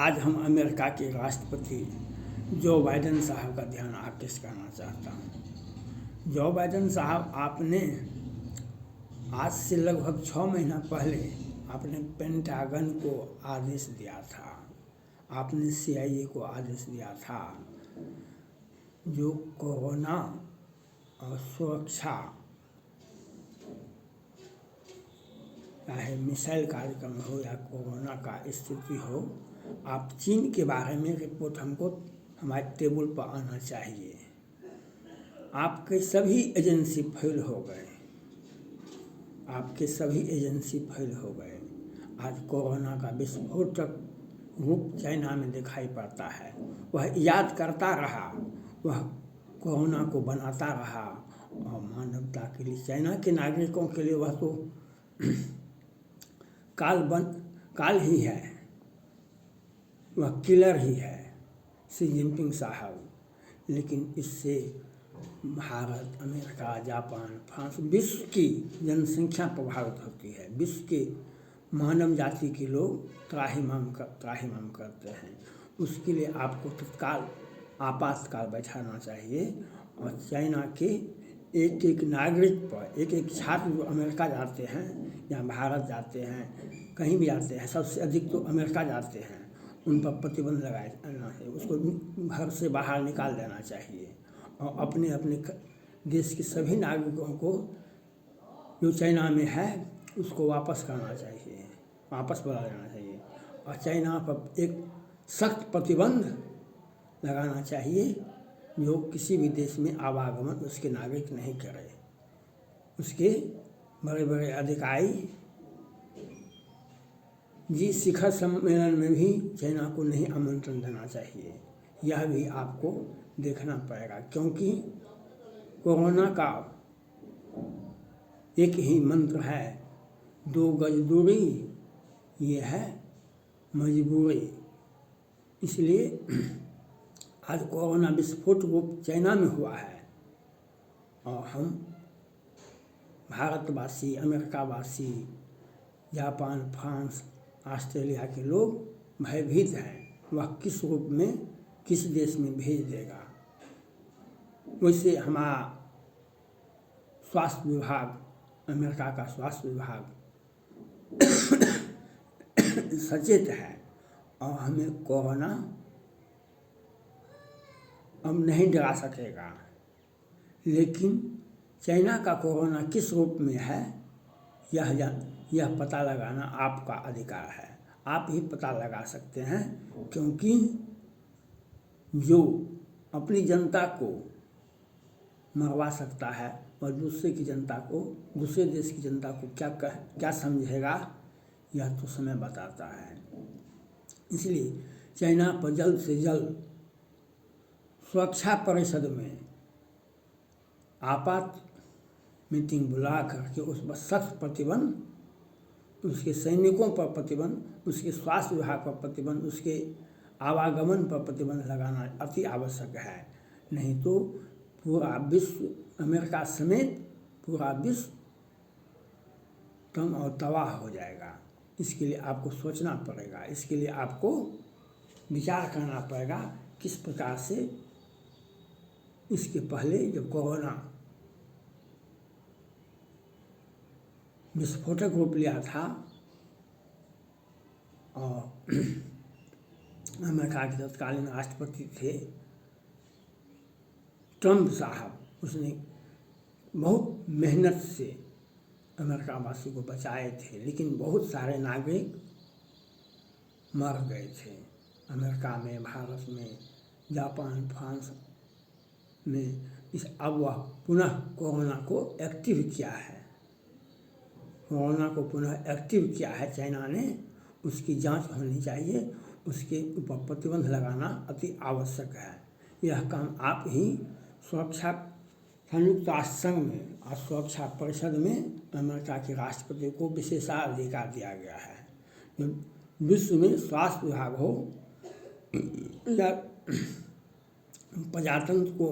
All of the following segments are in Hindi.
आज हम अमेरिका के राष्ट्रपति जो बाइडेन साहब का ध्यान आकृष्ट करना चाहता हूँ। जो बाइडेन साहब, आपने आज से लगभग 6 महीना पहले आपने पेंटागन को आदेश दिया था, आपने CIA को आदेश दिया था जो कोरोना और सुरक्षा, चाहे मिसाइल कार्यक्रम हो या कोरोना का स्थिति हो, आप चीन के बारे में रिपोर्ट हमको हमारे टेबल पर आना चाहिए। आपके सभी एजेंसी फेल हो गए, आपके सभी एजेंसी फेल हो गए। आज कोरोना का विस्फोटक रूप चाइना में दिखाई पड़ता है। वह याद करता रहा, वह कोरोना को बनाता रहा और मानवता के लिए, चाइना के नागरिकों के लिए वह तो काल ही है, वह किलर ही है, शी जिनपिंग साहब। लेकिन इससे भारत, अमेरिका, जापान, फ्रांस, विश्व की जनसंख्या प्रभावित होती है। विश्व के मानव जाति के लोग त्राहिमाम करते हैं। उसके लिए आपको तत्काल आपातकाल बैठाना चाहिए और चाइना के एक एक नागरिक पर, एक एक छात्र जो अमेरिका जाते हैं या भारत जाते हैं, कहीं भी जाते हैं, सबसे अधिक तो अमेरिका जाते हैं, उन पर प्रतिबंध लगाना है। उसको घर से बाहर निकाल देना चाहिए और अपने अपने देश के सभी नागरिकों को जो चाइना में है उसको वापस करना चाहिए, वापस बुला लेना चाहिए और चाइना पर एक सख्त प्रतिबंध लगाना चाहिए जो किसी भी देश में आवागमन उसके नागरिक नहीं करे। उसके बड़े बड़े अधिकारी जी शिखर सम्मेलन में भी चाइना को नहीं आमंत्रण देना चाहिए। यह भी आपको देखना पड़ेगा, क्योंकि कोरोना का एक ही मंत्र है, 2 गज दूरी, ये है मजबूरी। इसलिए आज कोरोना विस्फोट रूप चाइना में हुआ है और हम भारतवासी, अमेरिकावासी, जापान, फ्रांस, ऑस्ट्रेलिया के लोग भयभीत हैं। वह किस रूप में, किस देश में भेज देगा। वैसे हमारा स्वास्थ्य विभाग, अमेरिका का स्वास्थ्य विभाग सचेत है और हमें कोरोना अब नहीं डरा सकेगा। लेकिन चाइना का कोरोना किस रूप में है यह पता लगाना आपका अधिकार है। आप ही पता लगा सकते हैं, क्योंकि जो अपनी जनता को मरवा सकता है और दूसरे की जनता को, दूसरे देश की जनता को क्या समझेगा, यह तो समय बताता है। इसलिए चाइना पर जल्द से जल्द सुरक्षा परिषद में आपात मीटिंग बुला करके उस पर सख्त प्रतिबंध, उसके सैनिकों पर प्रतिबंध, उसके स्वास्थ्य विभाग पर प्रतिबंध, उसके आवागमन पर प्रतिबंध लगाना अति आवश्यक है। नहीं तो पूरा विश्व, अमेरिका समेत पूरा विश्व तम और तबाह हो जाएगा। इसके लिए आपको सोचना पड़ेगा, इसके लिए आपको विचार करना पड़ेगा किस प्रकार से इसके पहले जब कोरोना विस्फोटक रूप लिया था और अमेरिका के तत्कालीन राष्ट्रपति थे ट्रंप साहब, उसने बहुत मेहनत से अमेरिका वासी को बचाए थे, लेकिन बहुत सारे नागरिक मर गए थे। अमेरिका में, भारत में, जापान, फ्रांस में अब वह पुनः कोरोना को एक्टिव किया है, कोरोना को पुनः एक्टिव किया है चाइना ने। उसकी जांच होनी चाहिए, उसके ऊपर प्रतिबंध लगाना अति आवश्यक है। यह काम आप ही सुरक्षा संयुक्त राष्ट्र संघ में और सुरक्षा परिषद में अमेरिका के राष्ट्रपति को विशेषाधिकार दिया गया है। जो विश्व में स्वास्थ्य विभाग हो या प्रजातंत्र को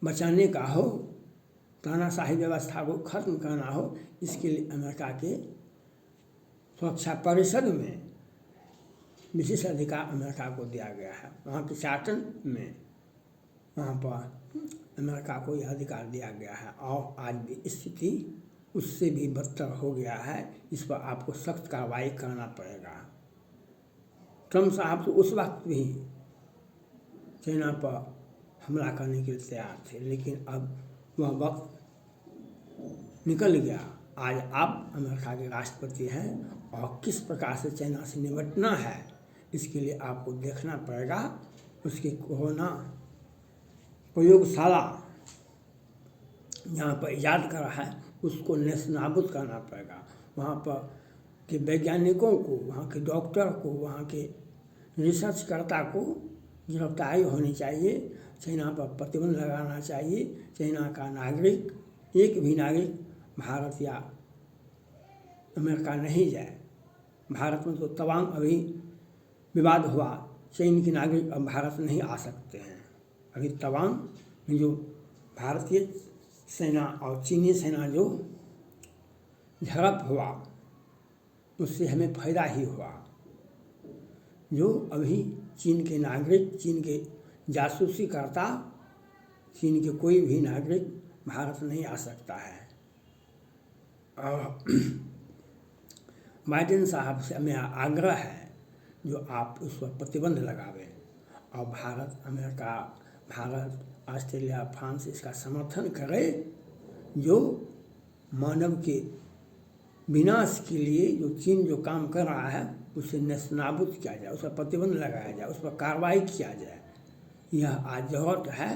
बचाने का हो, तानाशाही व्यवस्था को खत्म करना हो, इसके लिए अमेरिका के सुरक्षा परिषद में विशेष अधिकार अमेरिका को दिया गया है। वहाँ के चार्टर में वहाँ पर अमेरिका को यह अधिकार दिया गया है। और आज भी स्थिति उससे भी बदतर हो गया है। इस पर आपको सख्त कार्रवाई करना पड़ेगा। ट्रम्प साहब तो उस वक्त भी चाइना पर हमला करने के लिए तैयार थे, लेकिन अब वह वक्त निकल गया। आज आप अमेरिका के राष्ट्रपति हैं और किस प्रकार से चाइना से निपटना है इसके लिए आपको देखना पड़ेगा। उसकी कोरोना प्रयोगशाला जहाँ पर ईजाद करा है उसको नेस्तनाबूद करना पड़ेगा। वहाँ पर के वैज्ञानिकों को, वहाँ के डॉक्टर को, वहाँ के रिसर्चकर्ता को गिरफ्तारी होनी चाहिए। चाइना पर प्रतिबंध लगाना चाहिए। चाइना का नागरिक, एक भी नागरिक भारत या अमेरिका नहीं जाए। भारत में तो तमाम अभी विवाद हुआ, चीन के नागरिक अब भारत नहीं आ सकते हैं। अभी तमाम जो भारतीय सेना और चीनी सेना जो झड़प हुआ उससे हमें फ़ायदा ही हुआ। जो अभी चीन के नागरिक, चीन के जासूसी करता, चीन के कोई भी नागरिक भारत नहीं आ सकता है। और बाइडेन साहब से मेरा आग्रह है जो आप उस पर प्रतिबंध लगावें और Bharat, America, Bharat, Australia, France इसका समर्थन करे। जो मानव के विनाश के लिए जो चीन जो काम कर रहा है उसे नेस्तनाबूद किया जाए, उस पर प्रतिबंध लगाया जाए, उस पर कार्रवाई किया जाए। यह आज जरूरत है।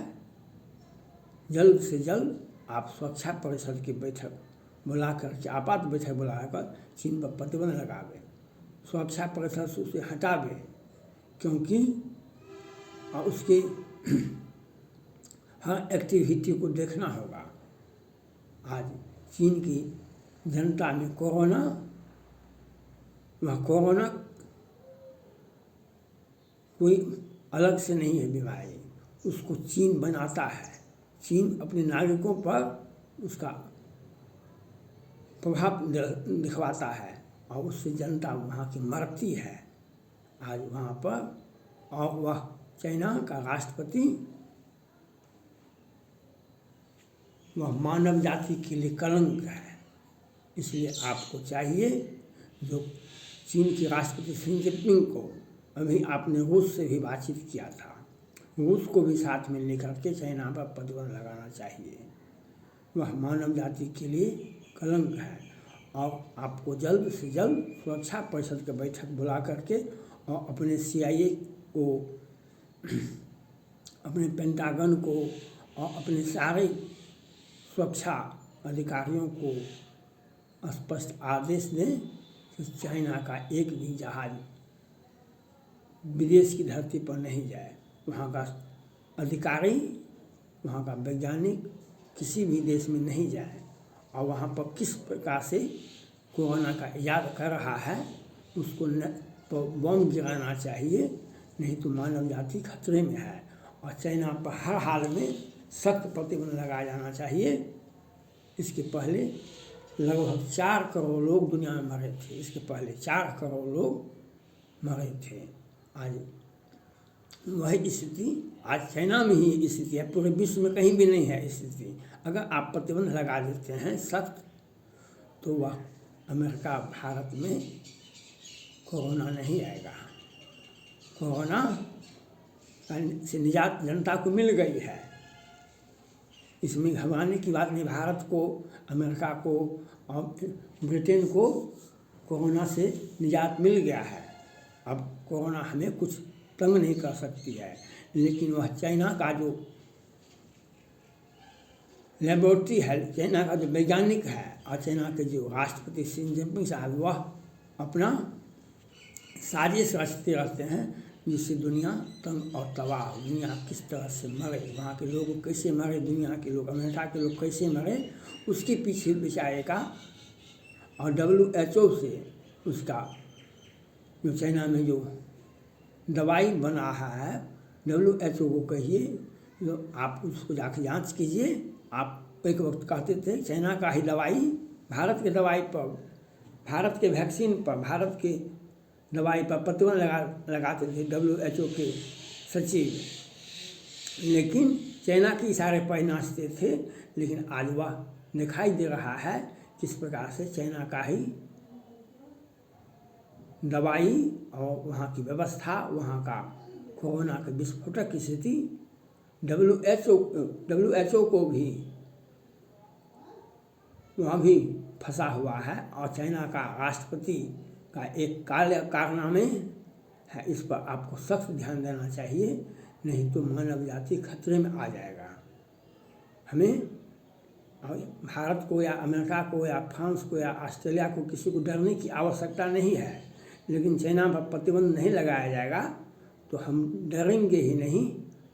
जल्द से जल्द आप सुरक्षा परिषद की बैठक बुला करके, आपात बैठक बुलाकर चीन पर प्रतिबंध लगावे, सुरक्षा परिषद से उसे हटावे, क्योंकि उसके हर एक्टिविटी को देखना होगा। आज चीन की जनता में कोरोना, वह कोरोना कोई अलग से नहीं है बीमारी, उसको चीन बनाता है। चीन अपने नागरिकों पर उसका प्रभाव दिखवाता है और उससे जनता वहाँ की मरती है आज वहाँ पर। और वह चाइना का राष्ट्रपति, वह मानव जाति के लिए कलंक है। इसलिए आपको चाहिए, जो चीन के राष्ट्रपति शी जिनपिंग को, अभी आपने रूस से भी बातचीत किया था, रूस को भी साथ में लेकर के चाइना पर प्रतिबंध लगाना चाहिए। वह मानव जाति के लिए कलंक है। और आपको जल्द से जल्द सुरक्षा परिषद की बैठक बुला करके और अपने CIA को, अपने पेंटागन को और अपने सारे सुरक्षा अधिकारियों को स्पष्ट आदेश दें कि चाइना का एक भी जहाज विदेश की धरती पर नहीं जाए। वहाँ का अधिकारी, वहाँ का वैज्ञानिक किसी भी देश में नहीं जाए और वहाँ पर किस प्रकार से कोरोना का इजाद कर रहा है उसको तो बम गिराना चाहिए, नहीं तो मानव जाति खतरे में है। और चाइना पर हर हाल में सख्त प्रतिबंध लगाया जाना चाहिए। इसके पहले लगभग 4 करोड़ लोग दुनिया में मरे थे, इसके पहले 4 करोड़ लोग मरे थे। आज वही स्थिति, आज चाइना में ही स्थिति है, पूरे विश्व में कहीं भी नहीं है स्थिति। अगर आप प्रतिबंध लगा देते हैं सख्त, तो वह अमेरिका, भारत में कोरोना नहीं आएगा। कोरोना से निजात जनता को मिल गई है, इसमें घबराने की बात नहीं। भारत को, अमेरिका को और ब्रिटेन को कोरोना से निजात मिल गया है। अब कोरोना हमें कुछ तंग नहीं कर सकती है। लेकिन वह चाइना का जो लेबोरेटरी है, चाइना का जो वैज्ञानिक है और चाइना के जो राष्ट्रपति शी जिनपिंग साहब, वह अपना साजिश रचते रहते हैं जिससे दुनिया तंग और तबाह, दुनिया किस तरह से मरे, वहाँ के लोग कैसे मरे, दुनिया के लोग, अमेरिका के लोग कैसे मरे, उसके पीछे बेचारे का। और WHO से उसका जो चाइना में जो दवाई बना है, WHO को कहिए जो आप उसको जाके जांच कीजिए। आप एक वक्त कहते थे चाइना का ही दवाई भारत के दवाई पर, भारत के वैक्सीन पर, भारत के दवाई पर प्रतिबंध लगाते थे WHO के सचिव, लेकिन चाइना के इशारे पर नाचते थे। लेकिन आज वह दिखाई दे रहा है किस प्रकार से चाइना का ही दवाई और वहाँ की व्यवस्था, वहाँ का कोरोना के विस्फोटक की स्थिति WHO को भी वहाँ भी फंसा हुआ है। और चाइना का राष्ट्रपति का एक कारनामे है, इस पर आपको सख्त ध्यान देना चाहिए, नहीं तो मानव जाति खतरे में आ जाएगा। हमें भारत को या अमेरिका को या फ्रांस को या ऑस्ट्रेलिया को किसी को डरने की आवश्यकता नहीं है, लेकिन चाइना पर प्रतिबंध नहीं लगाया जाएगा तो हम डरेंगे ही नहीं,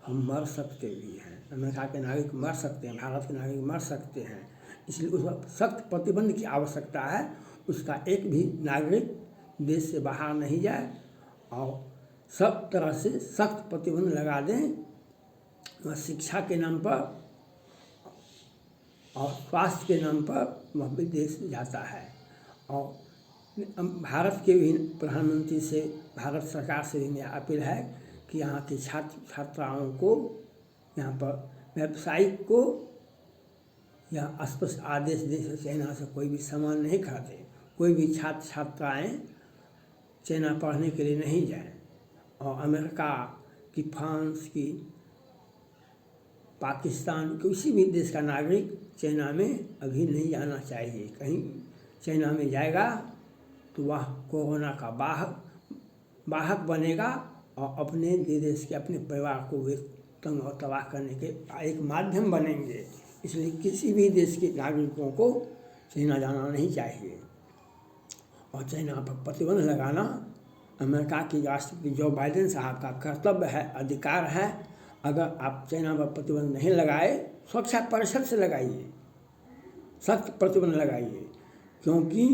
हम मर सकते भी हैं। अमेरिका के नागरिक मर सकते हैं, भारत के नागरिक मर सकते हैं। इसलिए उस पर सख्त प्रतिबंध की आवश्यकता है। उसका एक भी नागरिक देश से बाहर नहीं जाए और सब तरह से सख्त प्रतिबंध लगा दें। वह शिक्षा के नाम पर और स्वास्थ्य के नाम पर वह विदेश जाता है। और भारत के भी प्रधानमंत्री से, भारत सरकार से भी मेरी अपील है कि यहाँ के छात्र छात्राओं को, यहाँ पर व्यावसायिक को यह स्पष्ट आदेश दे चाइना से कोई भी सामान नहीं खरीदे, कोई भी छात्र छात्राएँ चाइना पढ़ने के लिए नहीं जाएं। और अमेरिका की, फ्रांस की, पाकिस्तान, किसी भी देश का नागरिक चाइना में अभी नहीं जाना चाहिए। कहीं चाइना में जाएगा तो वह कोरोना का वाहक बनेगा और अपने देश के, अपने परिवार को वे तंग और तबाह करने के एक माध्यम बनेंगे। इसलिए किसी भी देश के नागरिकों को चाइना जाना नहीं चाहिए। और चाइना पर प्रतिबंध लगाना अमेरिका की राष्ट्रपति जो बाइडेन साहब का कर्तव्य है, अधिकार है। अगर आप चाइना पर प्रतिबंध नहीं लगाए, सुरक्षा परिषद से लगाइए, सख्त प्रतिबंध लगाइए, क्योंकि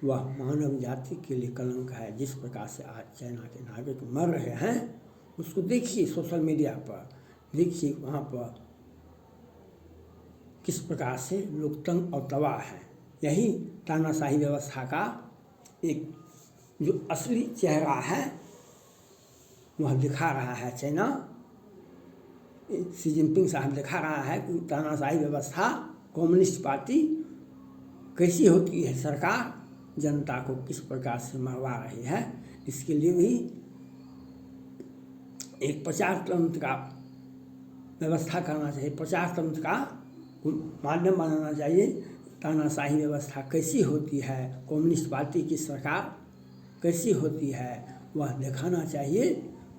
वह मानव जाति के लिए कलंक है। जिस प्रकार से आज चाइना के नागरिक मर रहे हैं उसको देखिए, सोशल मीडिया पर देखिए, वहाँ पर किस प्रकार से लोग तंग और तबाह हैं। यही तानाशाही व्यवस्था का एक जो असली चेहरा है वह दिखा रहा है चाइना। शी जिनपिंग साहब दिखा रहा है कि तानाशाही व्यवस्था, कम्युनिस्ट पार्टी कैसी होती है, सरकार जनता को किस प्रकार से मरवा रही है। इसके लिए भी एक प्रचार तंत्र का व्यवस्था करना चाहिए, प्रचार तंत्र का माध्यम बनाना चाहिए। तानाशाही व्यवस्था कैसी होती है, कम्युनिस्ट पार्टी की सरकार कैसी होती है, वह दिखाना चाहिए।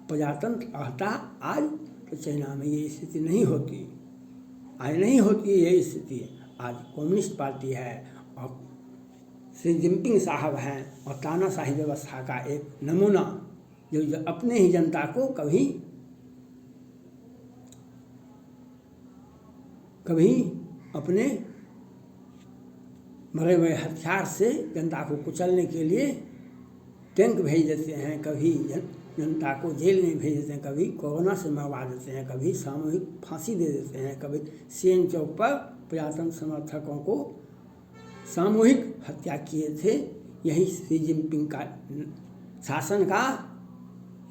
प्रजातंत्र रहता आज तो चाइना में ये स्थिति नहीं होती, आज नहीं होती है यही स्थिति। आज कम्युनिस्ट पार्टी है और शी जिनपिंग साहब हैं और तानाशाही व्यवस्था का एक नमूना जो अपने ही जनता को कभी अपने मरे हुए हथियार से जनता को कुचलने के लिए टैंक भेज देते हैं, कभी जनता को जेल में भेज देते हैं, कभी कोरोना से मरवा देते हैं, कभी सामूहिक फांसी दे देते हैं, कभी सीएन चौक पर प्रजातंत्र समर्थकों को सामूहिक हत्या किए थे। यही शी जिनपिंग का शासन का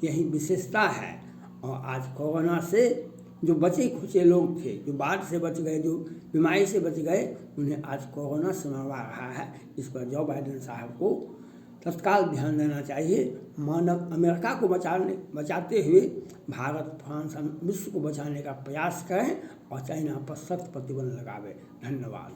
यही विशेषता है। और आज कोरोना से जो बचे खुचे लोग थे, जो बाढ़ से बच गए, जो बीमारी से बच गए, उन्हें आज कोरोना से मरवा रहा है। इस पर जो बाइडेन साहब को तत्काल ध्यान देना चाहिए। मानव अमेरिका को बचाते हुए भारत, फ्रांस, विश्व को बचाने का प्रयास करें और चाइना पर सख्त प्रतिबंध लगावे। धन्यवाद।